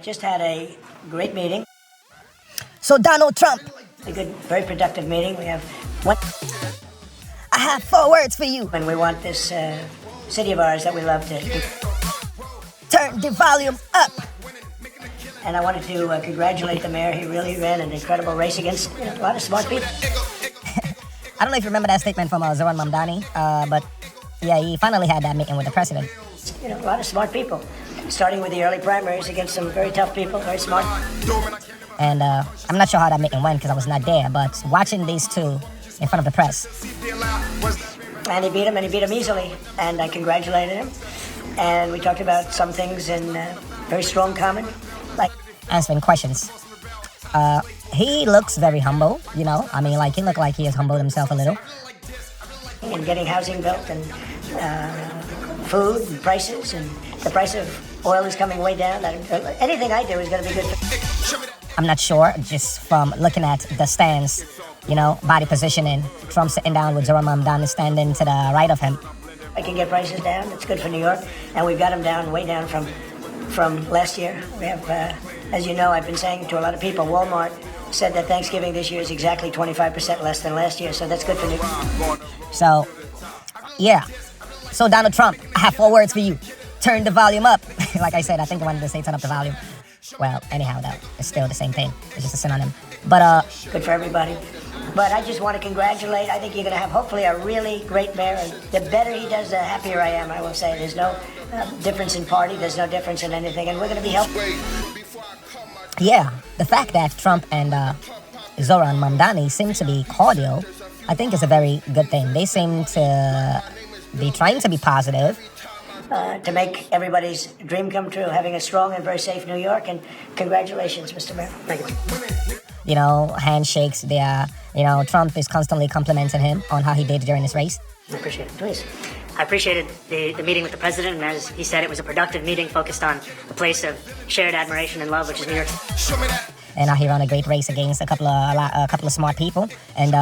Just had a great meeting. So Donald Trump, A good, very productive meeting. We have one, I have 4 words for you. and we want this city of ours that we love to. Turn the volume up. And I wanted to congratulate the mayor. He really ran an incredible race against a lot of smart people. I don't know if you remember that statement from Zohran Mamdani, but yeah, he finally had that meeting with the president. A lot of smart people. Starting with the early primaries against some very tough people, very smart. And I'm not sure how that meeting went because I was not there, but watching these two in front of the press. And he beat him easily. And I congratulated him. And we talked about some things in very strong common, like Answering questions. He looks very humble, he looked like he has humbled himself a little. in getting housing built and food and prices, and the price of oil is coming way down. Anything I do is going to be good for. I'm not sure, just from looking at the stands, body positioning. Trump sitting down with Zohran Mamdani standing to the right of him. I can get prices down. It's good for New York, and we've got them down, way down from last year. We have, as you know, I've been saying to a lot of people, Walmart said that Thanksgiving this year is exactly 25% less than last year, so that's good for New York. So, yeah. So Donald Trump, I have 4 words for you. Turn the volume up. Like I said, I think I wanted to say turn up the volume. Well, anyhow, though, it's still the same thing. It's just a synonym. But, Good for everybody. But I just want to congratulate. I think you're going to have, hopefully, a really great mayor. And the better he does, the happier I am, I will say. There's no difference in party. There's no difference in anything. And we're going to be helpful. yeah, the fact that Trump and Zohran Mamdani seem to be cordial, I think is a very good thing. They seem to be trying to be positive. To make everybody's dream come true, having a strong and very safe New York. And congratulations, Mr. Mayor. Thank you. Handshakes. Trump is constantly complimenting him on how he did during this race. I appreciate it. Please. I appreciated the meeting with the president, and as he said, it was a productive meeting focused on a place of shared admiration and love, which is New York. And now he ran a great race against a couple of smart people. And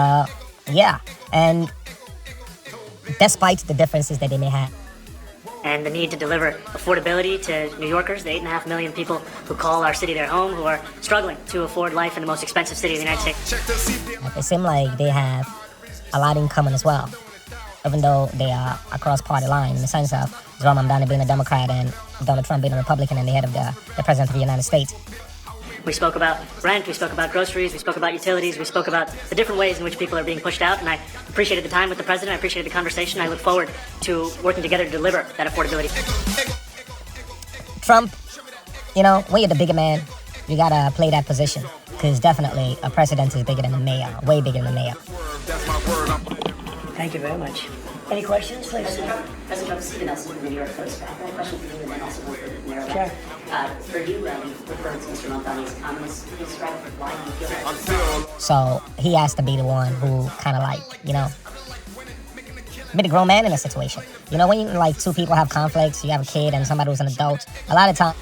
and despite the differences that they may have. And the need to deliver affordability to New Yorkers, the 8.5 million people who call our city their home, who are struggling to afford life in the most expensive city in the United States. It seems like they have a lot in common as well, even though they are across party line in the sense of Zohran Mamdani being a Democrat and Donald Trump being a Republican and the head of the President of the United States. We spoke about rent, we spoke about groceries, we spoke about utilities, we spoke about the different ways in which people are being pushed out, and I appreciated the time with the president, I appreciated the conversation, I look forward to working together to deliver that affordability. Trump, when you're the bigger man, you gotta play that position, because definitely a president is bigger than the mayor, way bigger than the mayor. Thank you very much. Any questions, please? President Trump, Stephen Nelson from the New York Post. I have a question for you and then also one for Mayor. Sure. For you, you referred to Mr. Mamdani as a communist. Can you describe why you feel that? So he has to be the one who kind of be the grown man in a situation. When you, two people have conflicts, you have a kid and somebody who's an adult, a lot of times.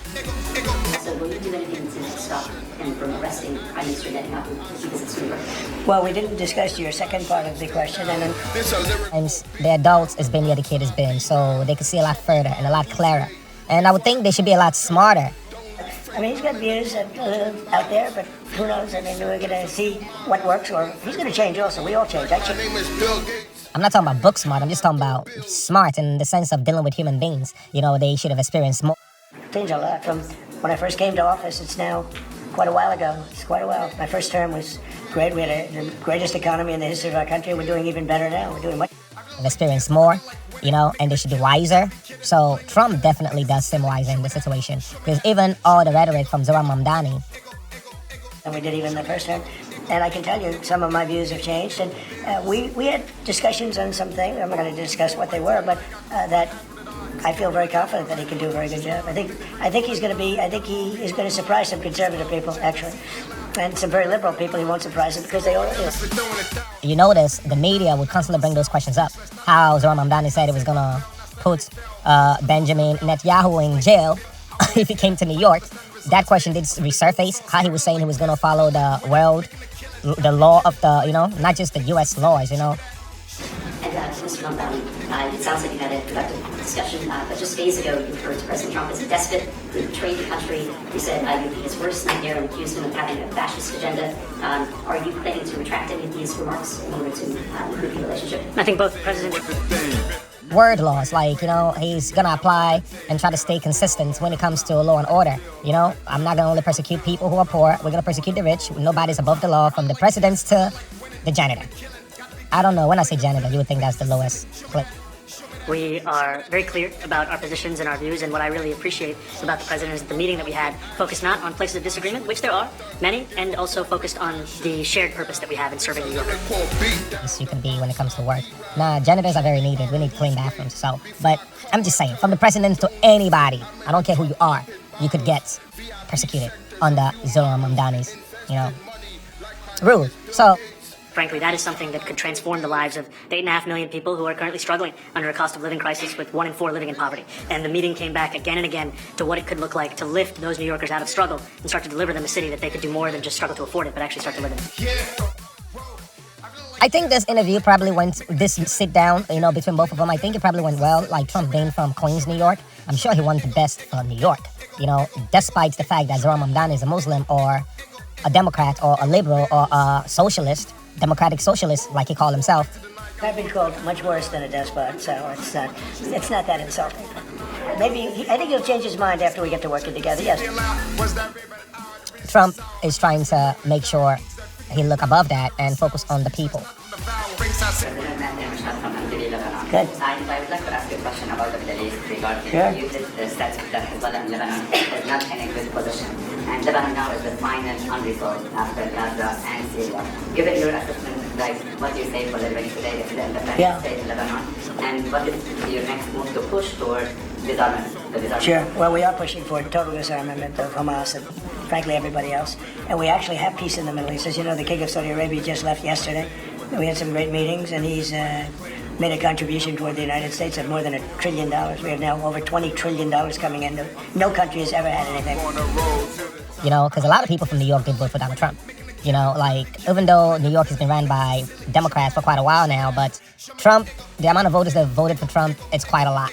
So will you do anything to stop him from arresting Prime Minister Netanyahu because it's New York? Well, we didn't discuss your second part of the question, and then Sometimes the adults has been where the kid has been, so they can see a lot further and a lot clearer. And I would think they should be a lot smarter. he's got views out there, but who knows? We're going to see what works, or he's going to change also. We all change. I change. I'm not talking about book smart, I'm just talking about smart in the sense of dealing with human beings. They should have experienced more. Changed a lot from when I first came to office. It's now quite a while ago. It's quite a while. My first term was great. We had the greatest economy in the history of our country. We're doing even better now. We're doing much. Experience more, and they should be wiser. So Trump definitely does seem wiser in the situation. Because even all the rhetoric from Zohran Mamdani. And we did even the first term. And I can tell you some of my views have changed. And we had discussions on some things. I'm not going to discuss what they were, but that I feel very confident that he can do a very good job. I think he is going to surprise some conservative people, actually. And some very liberal people he won't surprise them because they already are. You notice the media would constantly bring those questions up. How Zohran Mamdani said he was going to put Benjamin Netanyahu in jail if he came to New York. That question did resurface. How he was saying he was going to follow the law of the, not just the U.S. laws, And Mr. Mamdani, It sounds like you had a productive discussion, but just days ago you referred to President Trump as a despot who betrayed the country. You said you'd be his worst nightmare and accused him of having a fascist agenda. Are you planning to retract any of these remarks in order to improve your relationship? I think both presidents. Word laws, like, he's gonna apply and try to stay consistent when it comes to law and order. I'm not gonna only persecute people who are poor, we're gonna persecute the rich. Nobody's above the law, from the presidents to the janitor. I don't know, when I say janitor, you would think that's the lowest clip. We are very clear about our positions and our views, and what I really appreciate about the president is that the meeting that we had focused not on places of disagreement, which there are many, and also focused on the shared purpose that we have in serving New Yorkers. Yes, you can be when it comes to work. Nah, janitors are very needed. We need clean bathrooms. But I'm just saying, from the president to anybody, I don't care who you are, you could get persecuted under Zohran Mamdani's, rule. So, frankly, that is something that could transform the lives of the 8.5 million people who are currently struggling under a cost of living crisis, with 1 in 4 living in poverty. And the meeting came back again and again to what it could look like to lift those New Yorkers out of struggle and start to deliver them a city that they could do more than just struggle to afford it, but actually start to live in. I think this interview probably went, this sit down, between both of them, I think it probably went well. Like, Trump being from Queens, New York, I'm sure he wanted the best for New York. Despite the fact that Zohran Mamdani is a Muslim or a Democrat or a liberal or a socialist, democratic socialist, like he called himself. I've been called much worse than a despot, so it's not that insulting. I think he'll change his mind after we get to working together, yes. Trump is trying to make sure he look above that and focus on the people. Good. I would like to ask you a question about the Middle East regarding you did the stats that Hezbollah in Lebanon is not in a good position. And Lebanon now is the final unresolved after Gaza and Syria. Given your assessment, what do you say for living today if the independent state in Lebanon? And what is your next move to push toward disarmament? Sure. Well, we are pushing for total disarmament of Hamas and, frankly, everybody else. And we actually have peace in the Middle East. As you know, the King of Saudi Arabia just left yesterday. We had some great meetings, and he's made a contribution toward the United States of more than $1 trillion. We have now over $20 trillion coming in. No country has ever had anything. Because a lot of people from New York did vote for Donald Trump. Even though New York has been run by Democrats for quite a while now, but Trump, the amount of voters that voted for Trump, it's quite a lot.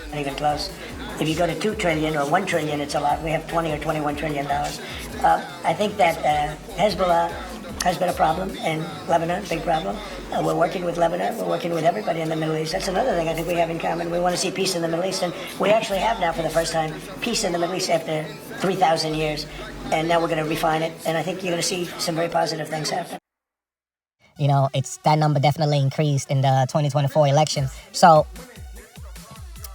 Not even close. If you go to 2 trillion or 1 trillion, it's a lot. We have 20 or 21 trillion dollars. I think that Hezbollah has been a problem in Lebanon, big problem. We're working with Lebanon. We're working with everybody in the Middle East. That's another thing I think we have in common. We want to see peace in the Middle East, and we actually have now for the first time peace in the Middle East after 3,000 years. And now we're going to refine it, and I think you're going to see some very positive things happen. It's that number definitely increased in the 2024 election. So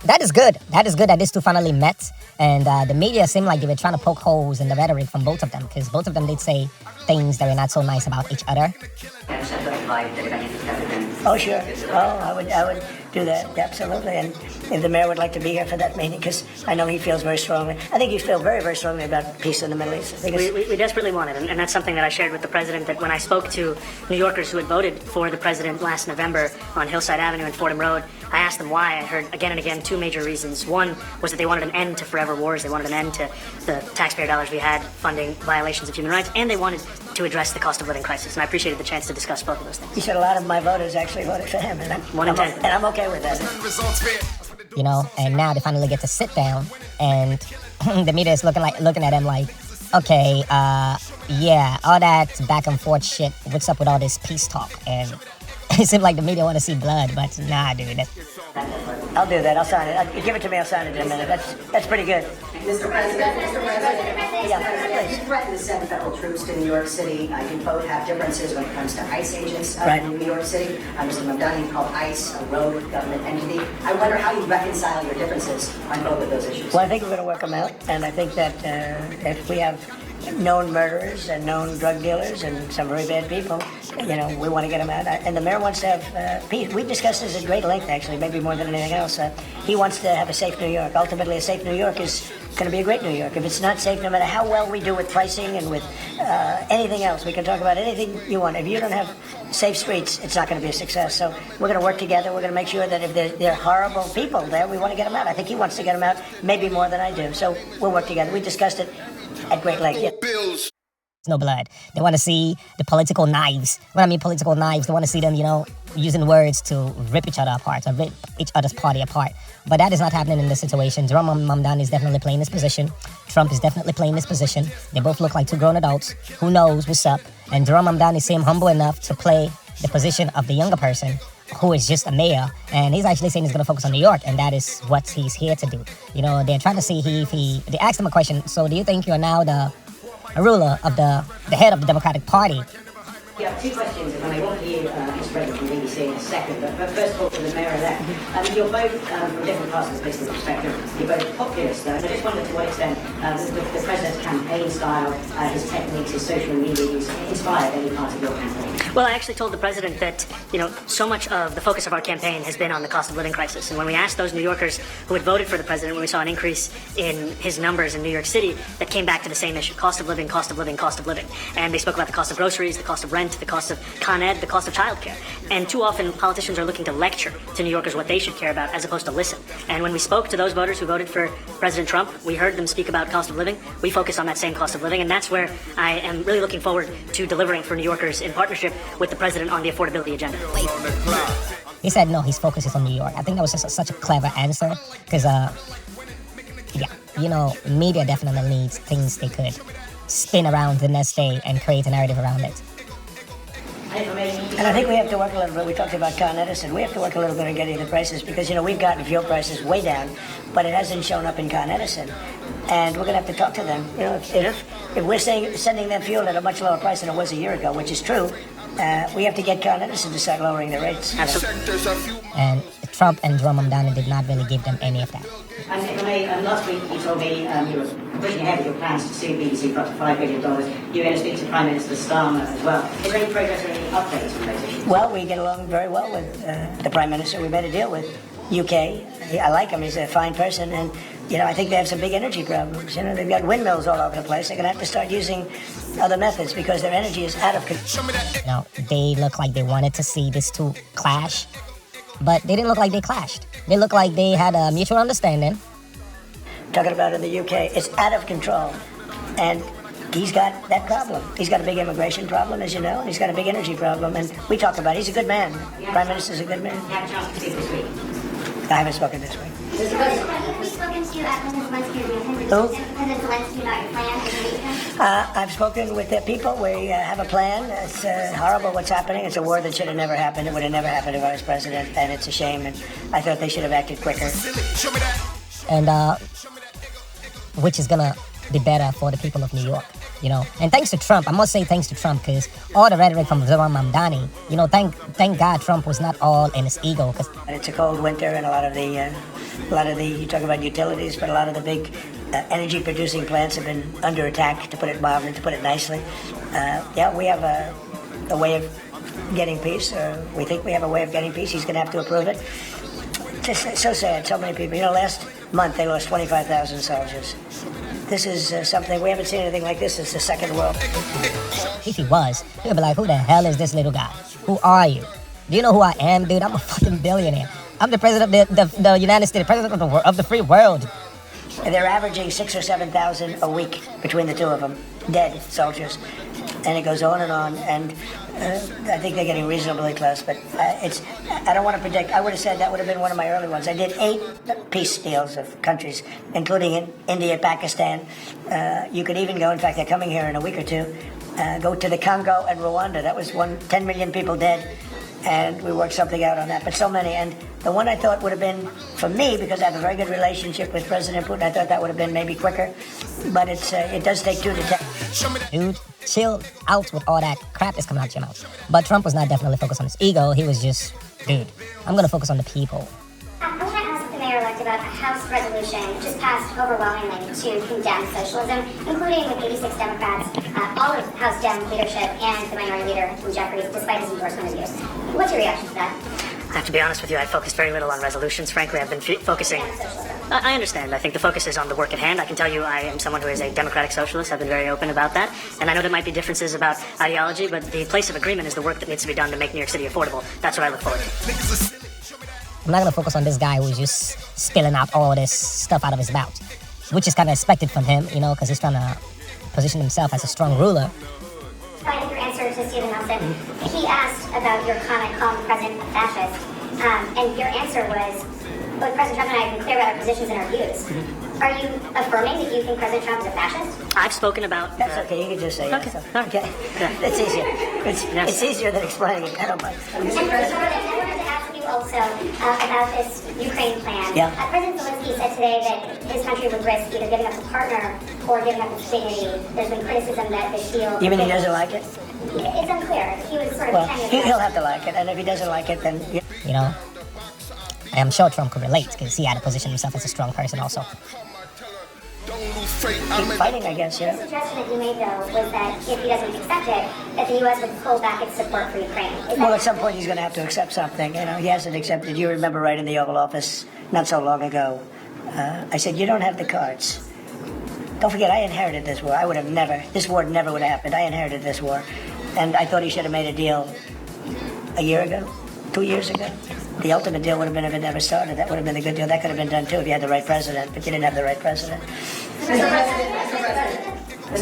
that is good. That is good that these two finally met. And the media seemed like they were trying to poke holes in the rhetoric from both of them, because both of them did say things that were not so nice about each other. Oh, sure. Oh, I would do that, absolutely. And if the mayor would like to be here for that meeting, because I know he feels very strongly. I think you feel very, very strongly about peace in the Middle East. We desperately want it, and that's something that I shared with the president, that when I spoke to New Yorkers who had voted for the president last November on Hillside Avenue and Fordham Road, I asked them why. I heard again and again 2 major reasons. One was that they wanted an end to forever wars. They wanted an end to the taxpayer dollars we had funding violations of human rights, and they wanted to address the cost of living crisis. And I appreciated the chance to discuss both of those things. You said a lot of my voters actually voted for him, and I'm okay with that. And now they finally get to sit down, and the media is looking at him like, okay, all that back and forth shit, what's up with all this peace talk? And it seems like the media want to see blood, but nah, dude. I'll do that. I'll sign it. Give it to me. I'll sign it in a minute. That's pretty good. Mr. President, Yeah, please. you threatened to send federal troops to New York City. You both have differences when it comes to ICE agents in New York City. Mr. Mamdani called ICE a rogue government entity. I wonder how you reconcile your differences on both of those issues. Well, I think we're going to work them out, and I think that if we have known murderers and known drug dealers and some very bad people, we want to get them out. And the mayor wants to have peace. We discussed this at great length, actually, maybe more than anything else. He wants to have a safe New York. Ultimately, a safe New York is going to be a great New York. If it's not safe, no matter how well we do with pricing and with anything else, we can talk about anything you want. If you don't have safe streets, it's not going to be a success. So we're going to work together. We're going to make sure that if there are horrible people there, we want to get them out. I think he wants to get them out maybe more than I do. So we'll work together. We discussed it at great length. Yeah. No blood. They want to see the political knives. When I mean political knives, they want to see them, using words to rip each other apart or rip each other's party apart. But that is not happening in this situation. Zohran Mamdani is definitely playing this position. Trump is definitely playing this position. They both look like two grown adults. Who knows what's up? And Zohran Mamdani seemed humble enough to play the position of the younger person who is just a mayor, and he's actually saying he's going to focus on New York, and that is what he's here to do. You know, they're trying to see they asked him a question, so do you think you're now the ruler of the head of the Democratic Party? Yeah, two questions, and I want to hear Mr. President from the BBC in a second. But first of all, for the mayor-elect, you're both from different parts of the political spectrum. You're both populists, though. And I just wondered to what extent the president's campaign style, his techniques, his social media use inspired any part of your campaign. Well, I actually told the president that, so much of the focus of our campaign has been on the cost of living crisis. And when we asked those New Yorkers who had voted for the president, when we saw an increase in his numbers in New York City, that came back to the same issue: cost of living, cost of living, cost of living. And they spoke about the cost of groceries, the cost of rent, the cost of Con Ed, the cost of childcare. And too often, politicians are looking to lecture to New Yorkers what they should care about as opposed to listen. And when we spoke to those voters who voted for President Trump, we heard them speak about cost of living. We focus on that same cost of living, and that's where I am really looking forward to delivering for New Yorkers in partnership with the president on the affordability agenda. He said no, his focus is on New York. I think that was just such a clever answer, because, media definitely needs things they could spin around the next day and create a narrative around it. And I think we have to work a little bit. We talked about Con Edison. We have to work a little bit on getting the prices because, we've gotten fuel prices way down, but it hasn't shown up in Con Edison. And we're going to have to talk to them. If we're sending them fuel at a much lower price than it was a year ago, which is true, we have to get Con Edison to start lowering the rates. And Trump and Zohran Mamdani did not really give them any of that. And if I may, last week you told me you were pushing ahead with your plans to sue BBC for up to $5 billion. You're going to speak to Prime Minister Starmer as well. Is there any progress or any updates on those issues? Well, we get along very well with the Prime Minister. We made a deal with UK. I like him. He's a fine person. And, I think they have some big energy problems. They've got windmills all over the place. They're going to have to start using other methods because their energy is out of control. They look like they wanted to see these two clash, but they didn't look like they clashed. They looked like they had a mutual understanding. Talking about in the UK, it's out of control. And he's got that problem. He's got a big immigration problem, as you know, and he's got a big energy problem. And we talked about it. He's a good man. Prime Minister's a good man. You have a chance to speak this week. I haven't spoken this week. Have you spoken to President Zelensky Who? President Zelensky about your plan to meet him? I've spoken with their people. We have a plan. It's horrible what's happening. It's a war that should have never happened. It would have never happened if I was president, and it's a shame. And I thought they should have acted quicker. And which is gonna be better for the people of New York, And thanks to Trump, I must say thanks to Trump, because all the rhetoric from Zohran Mamdani, thank God Trump was not all in his ego. And it's a cold winter, and a lot of the you talk about utilities, but a lot of the big energy producing plants have been under attack, to put it mildly, to put it nicely. We have a way of getting peace, or we think we have a way of getting peace. He's going to have to approve it. It's just so sad. So many people. Last month they lost 25,000 soldiers. This is something, we haven't seen anything like this since the Second World. If he was, he'd be like, who the hell is this little guy? Who are you? Do you know who I am, dude? I'm a fucking billionaire. I'm the president of the United States, president of the free world. And they're averaging 6,000 or 7,000 a week between the two of them, dead soldiers. And it goes on, and I think they're getting reasonably close. But I don't want to predict. I would have said that would have been one of my early ones. I did 8 peace deals of countries, including in India, Pakistan. You could even go, in fact, they're coming here in a week or two, go to the Congo and Rwanda. That was 10 million people dead. And we worked something out on that, but so many. And the one I thought would have been, for me, because I have a very good relationship with President Putin, I thought that would have been maybe quicker. But it does take 2 to 10. Dude, chill out with all that crap that's coming out your mouth. But Trump was not definitely focused on his ego. He was just, dude, I'm going to focus on the people. I want to ask the mayor-elect about a House resolution just passed overwhelmingly to condemn socialism, including with 86 Democrats, all of House Dem leadership, and the minority leader, Jim Jeffries, despite his endorsement of you. What's your reaction to that? I have to be honest with you, I focused very little on resolutions. Frankly, I've been focusing... I understand. I think the focus is on the work at hand. I can tell you I am someone who is a democratic socialist. I've been very open about that. And I know there might be differences about ideology, but the place of agreement is the work that needs to be done to make New York City affordable. That's what I look forward to. I'm not going to focus on this guy who's just spilling out all this stuff out of his mouth, which is kind of expected from him, because he's trying to position himself as a strong ruler. I think your answer to to Stephen Nelson. He asked about your comment calling the president a fascist, and your answer was, "Look, President Trump and I have been clear about our positions and our views." Are you affirming that you think President Trump is a fascist? I've spoken about... That's okay, you can just say Okay. yes. Okay. It's easier. It's easier than explaining it. I don't mind. And I wanted to ask you also about this Ukraine plan. Yeah. President Zelensky said today that his country would risk either giving up a partner or giving up its dignity. There's been criticism that the deal... You mean he doesn't like it? It's unclear. He was sort of Well, pretending... he'll have to like it, and if he doesn't like it, then... You know, I am sure Trump could relate because he had to position himself as a strong person also. Keep fighting, I guess, The yeah. suggestion that you made, though, was that if he doesn't accept it, that the U.S. would pull back its support for Ukraine. Is Well, that at some point he's going to have to accept something. You know, he hasn't accepted. You remember right in the Oval Office not so long ago, I said, you don't have the cards. Don't forget, I inherited this war. This war never would have happened. I inherited this war. And I thought he should have made a deal a year ago, 2 years ago. The ultimate deal would have been if it never started. That would have been a good deal. That could have been done too if you had the right president, but you didn't have the right president. Mr.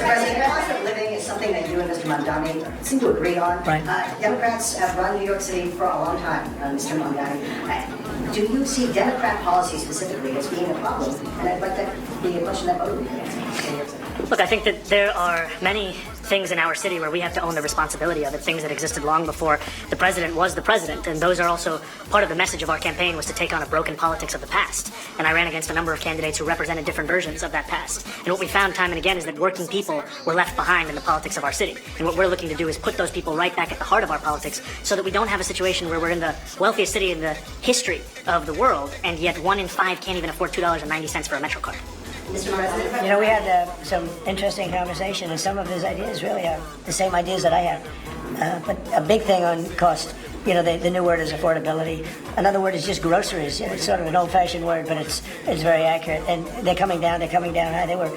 President, cost of living is something that you and Mr. Mamdani seem to agree on. Right. Democrats have run New York City for a long time, Mr. Mamdani. Do you see Democrat policy specifically as being a problem? And I'd like that to be a question that both of you can answer. Look, I think that there are many things in our city where we have to own the responsibility of it, things that existed long before the president was the president, and those are also part of the message of our campaign was to take on a broken politics of the past. And I ran against a number of candidates who represented different versions of that past. And what we found time and again is that working people were left behind in the politics of our city. And what we're looking to do is put those people right back at the heart of our politics so that we don't have a situation where we're in the wealthiest city in the history of the world, and yet 1 in 5 can't even afford $2.90 for a Metro card. Mr. President? You know, we had some interesting conversation, and some of his ideas really are the same ideas that I have. But a big thing on cost, you know, the new word is affordability. Another word is just groceries. You know, it's sort of an old-fashioned word, but it's very accurate. And they're coming down high. They were,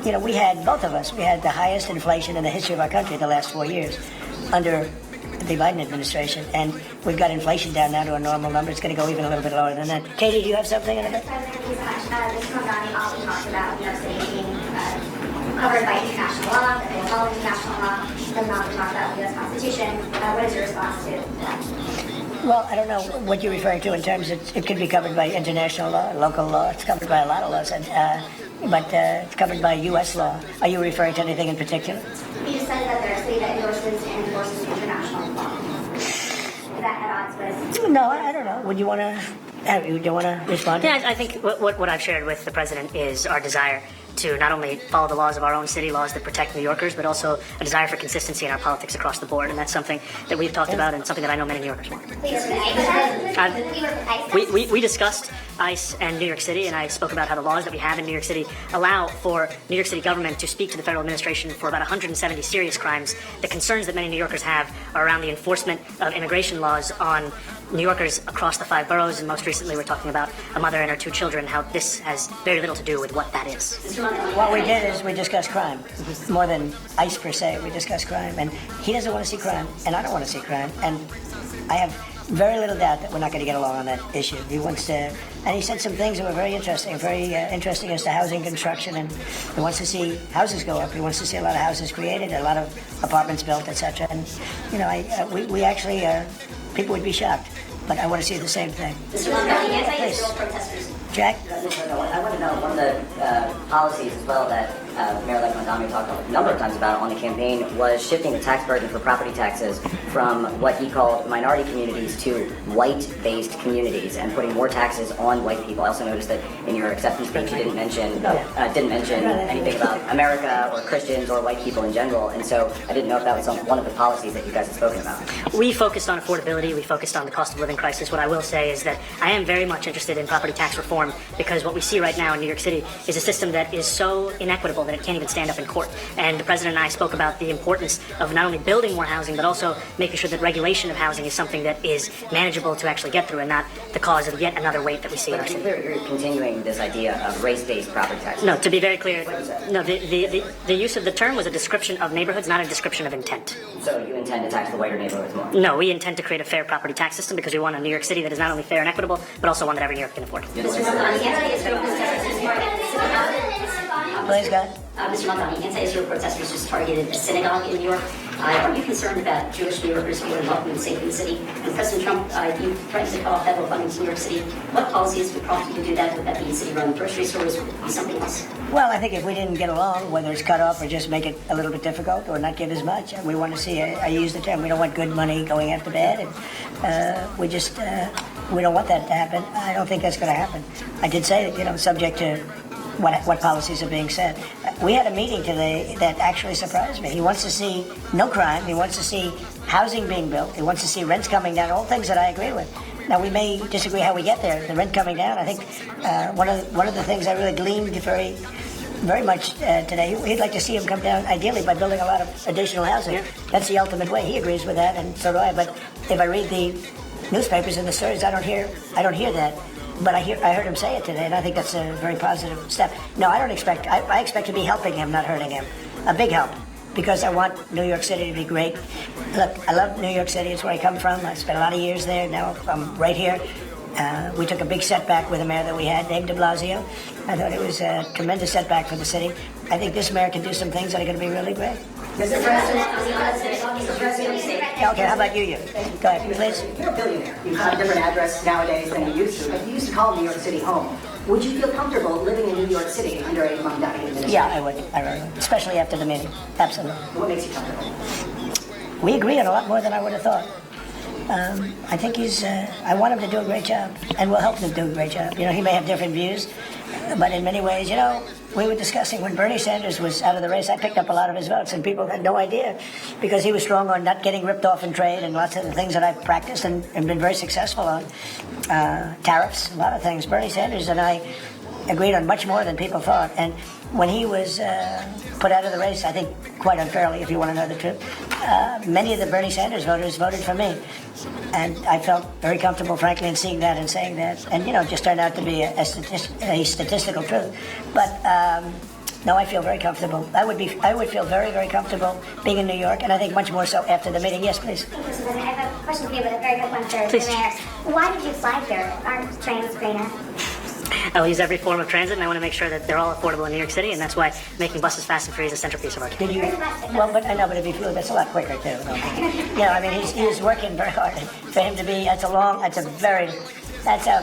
you know, we had the highest inflation in the history of our country the last 4 years under the Biden administration, and we've got inflation down now to a normal number. It's going to go even a little bit lower than that. Katie, do you have something in it? President, thank you so much. Mr. Mamdani often talks about New York City being covered by international law, that they follow international law. He doesn't often talk about the U.S. Constitution. What is your response to that? Well, I don't know what you're referring to in terms of it could be covered by international law, local law. It's covered by a lot of laws, but it's covered by U.S. law. Are you referring to anything in particular? You just said that there's a city that endorses and enforces international law. Is that at odds with? No, I don't know. Would you want to respond? Yeah, I think what I've shared with the president is our desire to not only follow the laws of our own city, laws that protect New Yorkers, but also a desire for consistency in our politics across the board. And that's something that we've talked about and something that I know many New Yorkers want. We discussed ICE and New York City, and I spoke about how the laws that we have in New York City allow for New York City government to speak to the federal administration for about 170 serious crimes. The concerns that many New Yorkers have are around the enforcement of immigration laws on New Yorkers across the 5 boroughs, and most recently we're talking about a mother and her 2 children, how this has very little to do with what that is. What we did is we discussed crime. More than ICE per se, we discussed crime. And he doesn't want to see crime, and I don't want to see crime. And I have very little doubt that we're not going to get along on that issue. He wants to, and he said some things that were very interesting as to housing construction, and he wants to see houses go up. He wants to see a lot of houses created, a lot of apartments built, etc. And, you know, we actually, people would be shocked, but I want to see the same thing. Mr. Mamdani, anti-Israel protesters. Jack? I want to know one of the policies as well that Mayor-elect Mamdani talked a number of times about on the campaign was shifting the tax burden for property taxes from what he called minority communities to white-based communities and putting more taxes on white people. I also noticed that in your acceptance speech you didn't mention anything about America or Christians or white people in general, and so I didn't know if that was one of the policies that you guys had spoken about. We focused on affordability. We focused on the cost of living crisis. What I will say is that I am very much interested in property tax reform because what we see right now in New York City is a system that is so inequitable that it can't even stand up in court. And the president and I spoke about the importance of not only building more housing, but also making sure that regulation of housing is something that is manageable to actually get through and not the cause of yet another weight that we see in our city. You're continuing this idea of race-based property taxes. No, to be very clear, no, the use of the term was a description of neighborhoods, not a description of intent. So you intend to tax the whiter neighborhoods more? No, we intend to create a fair property tax system because we want a New York City that is not only fair and equitable, but also one that every New Yorker can afford. Mr. Mamdani, anti-Israel protesters. Please, God. Mr. Mamdani, anti-Israel protesters just targeted a synagogue in New York. Are you concerned about Jewish New Yorkers feeling welcome and safe in the city? And President Trump, you threatened to cut off federal funding to New York City. What policies would prompt you to do that? Would that be city-run grocery stores? Would it be something else? Well, I think if we didn't get along, whether it's cut off or just make it a little bit difficult or not give as much, we want to see, I use the term, we don't want good money going after bad. And we don't want that to happen. I don't think that's going to happen. I did say that, subject to what policies are being set. We had a meeting today that actually surprised me. He wants to see no crime. He wants to see housing being built. He wants to see rents coming down, all things that I agree with. Now, we may disagree how we get there. The rent coming down, I think one of the things I really gleaned very much today, he'd like to see him come down, ideally, by building a lot of additional housing. Yeah. That's the ultimate way. He agrees with that, and so do I. But if I read the newspapers and the stories, I don't hear that. But I heard him say it today, and I think that's a very positive step. No, I expect to be helping him, not hurting him. A big help, because I want New York City to be great. Look, I love New York City. It's where I come from. I spent a lot of years there. Now I'm right here. We took a big setback with the mayor that we had, Dave de Blasio. I thought it was a tremendous setback for the city. I think this mayor can do some things that are going to be really great. Mr. President, Okay, how about you? Go ahead, please. You're a billionaire. You have a different address nowadays than you used to, but you used to call New York City home. Would you feel comfortable living in New York City under a Mamdani administration? Yeah, I would, especially after the meeting. Absolutely. What makes you comfortable? We agree on a lot more than I would have thought. I think I want him to do a great job, and we'll help him do a great job. He may have different views, but in many ways, we were discussing when Bernie Sanders was out of the race, I picked up a lot of his votes, and people had no idea, because he was strong on not getting ripped off in trade and lots of the things that I've practiced and been very successful on. Tariffs, a lot of things. Bernie Sanders and I agreed on much more than people thought. And when he was put out of the race, I think quite unfairly, if you want to know the truth, many of the Bernie Sanders voters voted for me. And I felt very comfortable, frankly, in seeing that and saying that. And, it just turned out to be a statistical truth. But, no, I feel very comfortable. I would feel very, very comfortable being in New York, and I think much more so after the meeting. Yes, please. Mr. President, I have a question for you, but a very quick one for the mayor. Why did you fly here? Aren't trains greener? I'll use every form of transit, and I want to make sure that they're all affordable in New York City, and that's why making buses fast and free is a centerpiece of our campaign. But I know, but if you feel that's a lot quicker too. He's working very hard. For him to be, that's a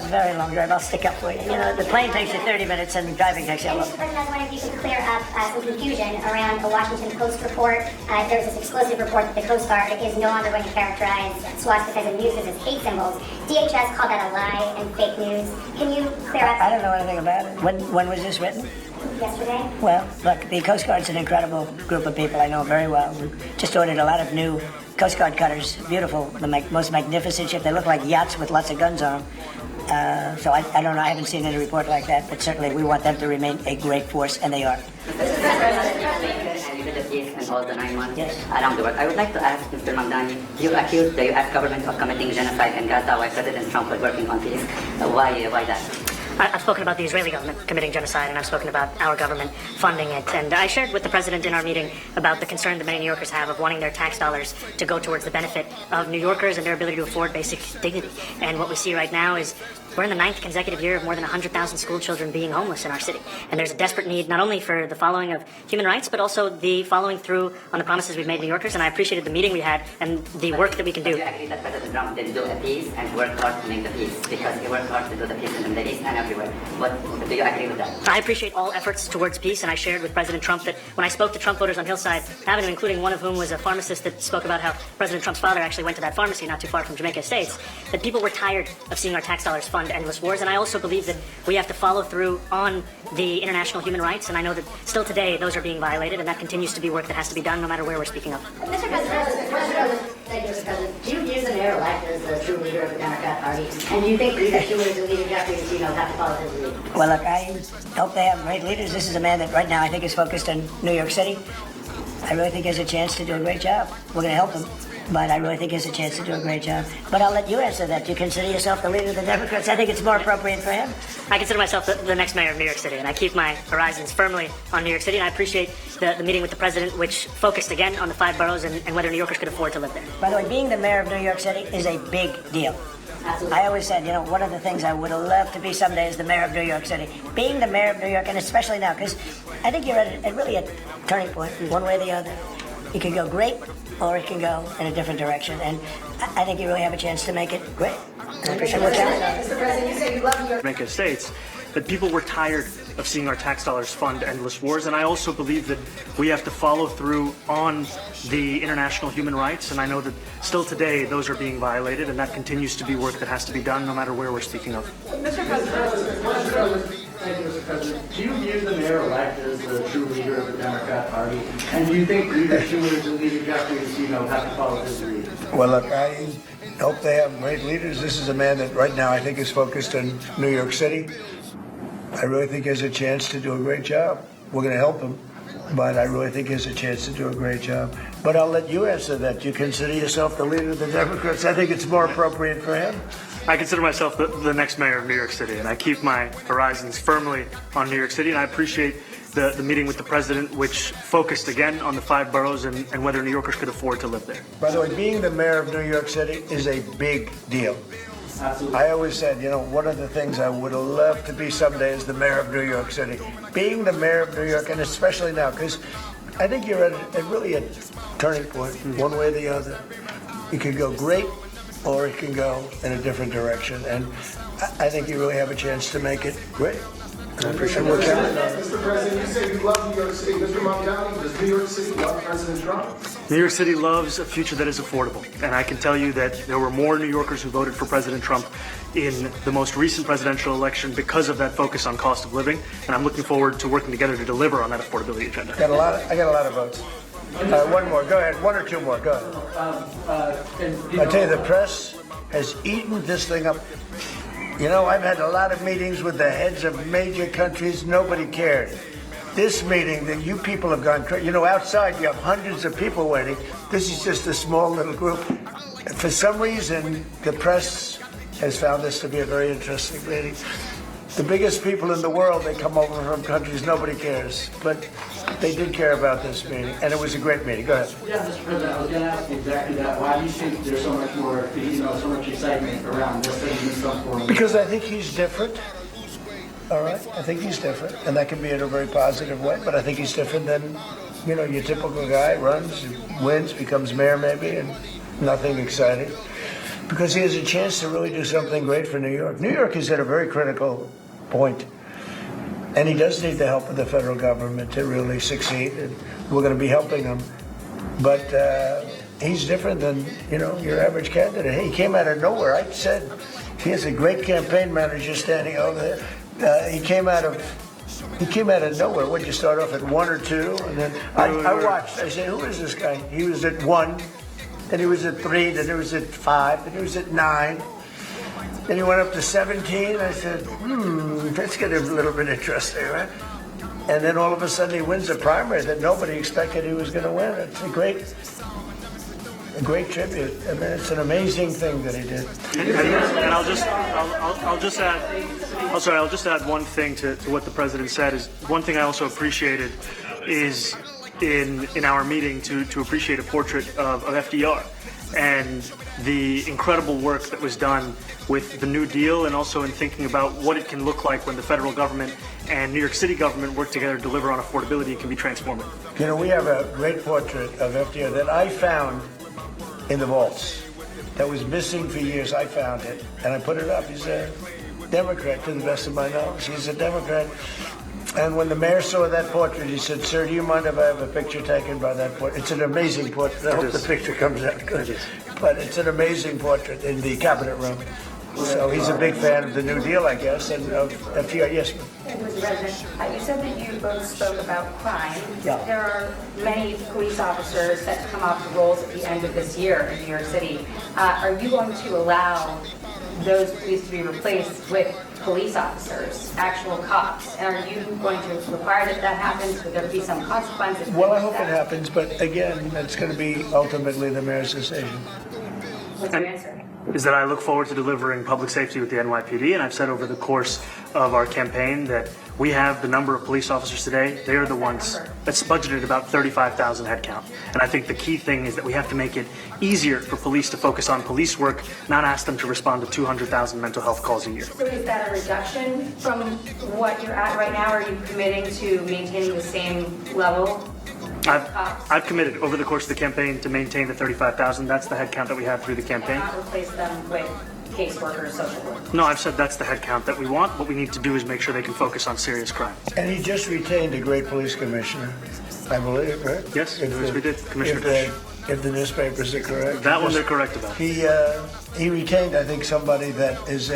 very long drive. I'll stick up for you. The plane takes you 30 minutes, and driving takes you a Mr. President, I was wondering if you could clear up some confusion around the Washington Post report. There's this explosive report that the Coast Guard is no longer going to characterize swastikas and nooses as hate symbols. DHS called that a lie and fake news. Can you clear up? I don't know anything about it. When was this written? Yesterday. Well, look, the Coast Guard's an incredible group of people. I know very well. We just ordered a lot of new Coast Guard cutters. Beautiful, the most magnificent ship. They look like yachts with lots of guns on them. So I don't know. I haven't seen any report like that. But certainly we want them to remain a great force, and they are. And you did the peace and all the 9 months around the world. I would like to ask Mr. Mamdani, you accused the U.S. government of committing genocide in Gaza while President Trump was working on peace. Why that? I've spoken about the Israeli government committing genocide, and I've spoken about our government funding it. And I shared with the president in our meeting about the concern that many New Yorkers have of wanting their tax dollars to go towards the benefit of New Yorkers and their ability to afford basic dignity. And what we see right now is we're in the 9th consecutive year of more than 100,000 school children being homeless in our city. And there's a desperate need not only for the following of human rights, but also the following through on the promises we've made New Yorkers. And I appreciated the meeting we had and the work that we can do. Do you agree that President Trump did do a peace and work hard to make the peace? Because he worked hard to do the peace in the Middle East and everywhere. Do you agree with that? I appreciate all efforts towards peace, and I shared with President Trump that when I spoke to Trump voters on Hillside Avenue, including one of whom was a pharmacist that spoke about how President Trump's father actually went to that pharmacy not too far from Jamaica Estates, that people were tired of seeing our tax dollars fund endless wars. And I also believe that we have to follow through on the international human rights, and I know that still today those are being violated, and that continues to be work that has to be done no matter where we're speaking of. Mr. President, thank you, Mr. President. Do you view the mayor-elect as the true leader of the Democrat Party? And do you think Rita Stewart, the leader, Jeffrey Encino, have to follow his lead? Well, look, I hope they have great leaders. This is a man that right now I think is focused on New York City. I really think he has a chance to do a great job. We're going to help him, but I really think he has a chance to do a great job. But I'll let you answer that. Do you consider yourself the leader of the Democrats? I think it's more appropriate for him. I consider myself the next mayor of New York City, and I keep my horizons firmly on New York City, and I appreciate the meeting with the president, which focused again on the 5 boroughs and whether New Yorkers could afford to live there. By the way, being the mayor of New York City is a big deal. Absolutely. I always said, one of the things I would have loved to be someday is the mayor of New York City. Being the mayor of New York, and especially now, because I think you're at really a turning point, one way or the other. It can go great, or it can go in a different direction. And I think you really have a chance to make it great. And I appreciate what's happening. Mr. President, you say you love New York. America states that people were tired of seeing our tax dollars fund endless wars, and I also believe that we have to follow through on the international human rights, and I know that still today those are being violated, and that continues to be work that has to be done no matter where we're speaking of. Mr. President. Thank you, Mr. President. Do you view the mayor-elect as the true leader of the Democrat Party? And do you think Leader Schumer's and Leader Jeffries, have to follow his lead? Well, look, I hope they have great leaders. This is a man that right now I think is focused on New York City. I really think he has a chance to do a great job. We're going to help him, but I really think he has a chance to do a great job. But I'll let you answer that. You consider yourself the leader of the Democrats? I think it's more appropriate for him. I consider myself the next mayor of New York City, and I keep my horizons firmly on New York City, and I appreciate the meeting with the president, which focused again on the 5 boroughs and whether New Yorkers could afford to live there. By the way, being the mayor of New York City is a big deal. Absolutely. I always said, one of the things I would have loved to be someday is the mayor of New York City. Being the mayor of New York, and especially now, because I think you're at really a turning point, one way or the other. It could go great, or it can go in a different direction. And I think you really have a chance to make it great. And I appreciate what's happening. Mr. President, you say you love New York City. Mr. Mamdani, does New York City love President Trump? New York City loves a future that is affordable, and I can tell you that there were more New Yorkers who voted for President Trump in the most recent presidential election because of that focus on cost of living, and I'm looking forward to working together to deliver on that affordability agenda. I got a lot of votes. One more, go ahead. 1 or 2 more, go ahead. I tell you, the press has eaten this thing up. I've had a lot of meetings with the heads of major countries. Nobody cared. This meeting that you people have gone crazy. Outside you have hundreds of people waiting. This is just a small little group. For some reason, the press has found this to be a very interesting meeting. The biggest people in the world, they come over from countries nobody cares. But they did care about this meeting, and it was a great meeting. Go ahead. Yeah, Mr. President, I was going to ask you exactly that. Why do you think there's so much more, so much excitement around this than this stuff for him? Because I think he's different. All right? I think he's different, and that can be in a very positive way, but I think he's different than, your typical guy, runs, wins, becomes mayor maybe, and nothing exciting. Because he has a chance to really do something great for New York. New York is at a very critical point. And he does need the help of the federal government to really succeed, and we're going to be helping him. But he's different than, your average candidate. He came out of nowhere. I said he has a great campaign manager standing over there. He came out of nowhere. When you start off at 1 or 2, and then I watched. I said, who is this guy? He was at 1, then he was at 3, then he was at 5, then he was at 9. Then he went up to 17. I said, let's get a little bit interesting, right? And then all of a sudden he wins a primary that nobody expected he was going to win. It's a great tribute. I mean, it's an amazing thing that he did. And I'll just add one thing to what the president said. Is one thing I also appreciated is in our meeting to appreciate a portrait of FDR and the incredible work that was done with the New Deal, and also in thinking about what it can look like when the federal government and New York City government work together to deliver on affordability. It can be transformative. We have a great portrait of FDR that I found in the vaults that was missing for years. I found it, and I put it up. He's a Democrat, to the best of my knowledge. He's a Democrat. And when the mayor saw that portrait, he said, "Sir, do you mind if I have a picture taken by that portrait?" It's an amazing portrait. I hope the picture comes out good. But it's an amazing portrait in the cabinet room. So he's a big fan of the New Deal, I guess, and of FDR. Yes, ma'am. Mr. President, you said that you both spoke about crime. Yeah. There are many police officers set to come off the rolls at the end of this year in New York City. Are you going to allow those police to be replaced with police officers, actual cops? And are you going to require that happens? Would there be some consequences? Well, I hope it happens, but again, it's going to be ultimately the mayor's decision. What's your answer? is that I look forward to delivering public safety with the NYPD, and I've said over the course of our campaign that we have the number of police officers today. They are the ones that's budgeted about 35,000 headcount. And I think the key thing is that we have to make it easier for police to focus on police work, not ask them to respond to 200,000 mental health calls a year. So is that a reduction from what you're at right now? Or are you committing to maintaining the same level? I've committed over the course of the campaign to maintain the 35,000. That's the headcount that we have through the campaign. And not replace them with caseworkers, social workers? No, I've said that's the headcount that we want. What we need to do is make sure they can focus on serious crime. And he just retained a great police commissioner, I believe, right? Yes, we did, Commissioner Fish. If the newspapers are correct. That one they're correct about. He retained, I think, somebody that is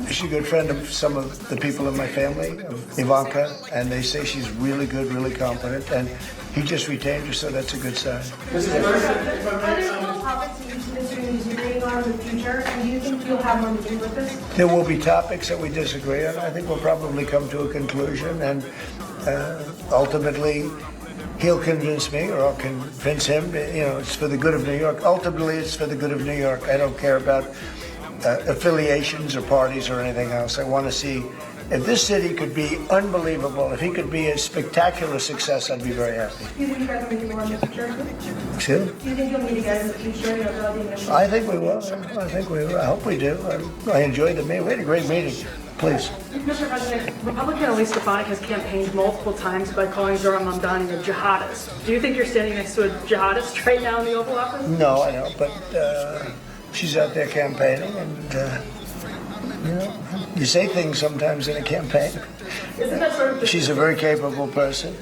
she's a good friend of some of the people in my family, of Ivanka, and they say she's really good, really competent, and he just retained her, so that's a good sign. Are there still topics that you two disagree and disagreeing on in the future, and do you think you'll have more to do with this? There will be topics that we disagree on. I think we'll probably come to a conclusion, and ultimately he'll convince me, or I'll convince him. It's for the good of New York. Ultimately, it's for the good of New York. I don't care about affiliations or parties or anything else. I want to see if this city could be unbelievable, if he could be a spectacular success, I'd be very happy. Do you think you guys will meet more in the future? Excuse me? Do you think you'll meet again in the future? About the initial? I think we will. I think we will. I hope we do. I enjoyed the meeting. We had a great meeting. Please. Mr. President, Republican Elise Stefanik has campaigned multiple times by calling Zohran Mamdani a jihadist. Do you think you're standing next to a jihadist right now in the Oval Office? No, I don't. But she's out there campaigning, and you say things sometimes in a campaign. Isn't that sort of She's a very capable person,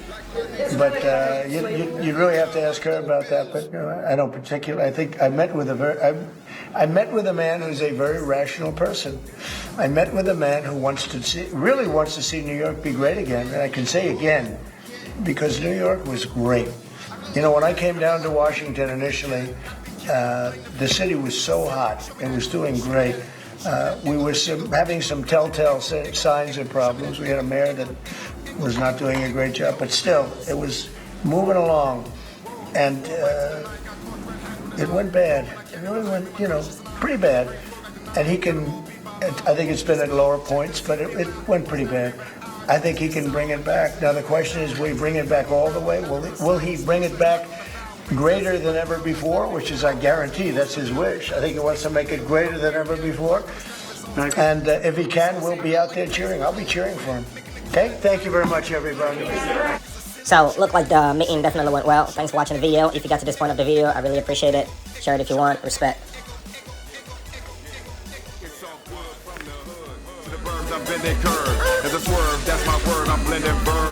but you really have to ask her about that. But I don't particularly. I think I met with a man who's a very rational person. I met with a man who really wants to see New York be great again, and I can say again, because New York was great. When I came down to Washington initially, the city was so hot. It was doing great. We were having some telltale signs and problems. We had a mayor that was not doing a great job, but still, it was moving along, and it went bad. It really went, pretty bad. And I think it's been at lower points, but it went pretty bad. I think he can bring it back. Now, the question is, will he bring it back all the way? Will he bring it back greater than ever before, which is, I guarantee, that's his wish. I think he wants to make it greater than ever before. And if he can, we'll be out there cheering. I'll be cheering for him. Okay? Thank you very much, everybody. So, looked like the meeting definitely went well. Thanks for watching the video. If you got to this point of the video, I really appreciate it. Share it if you want. Respect.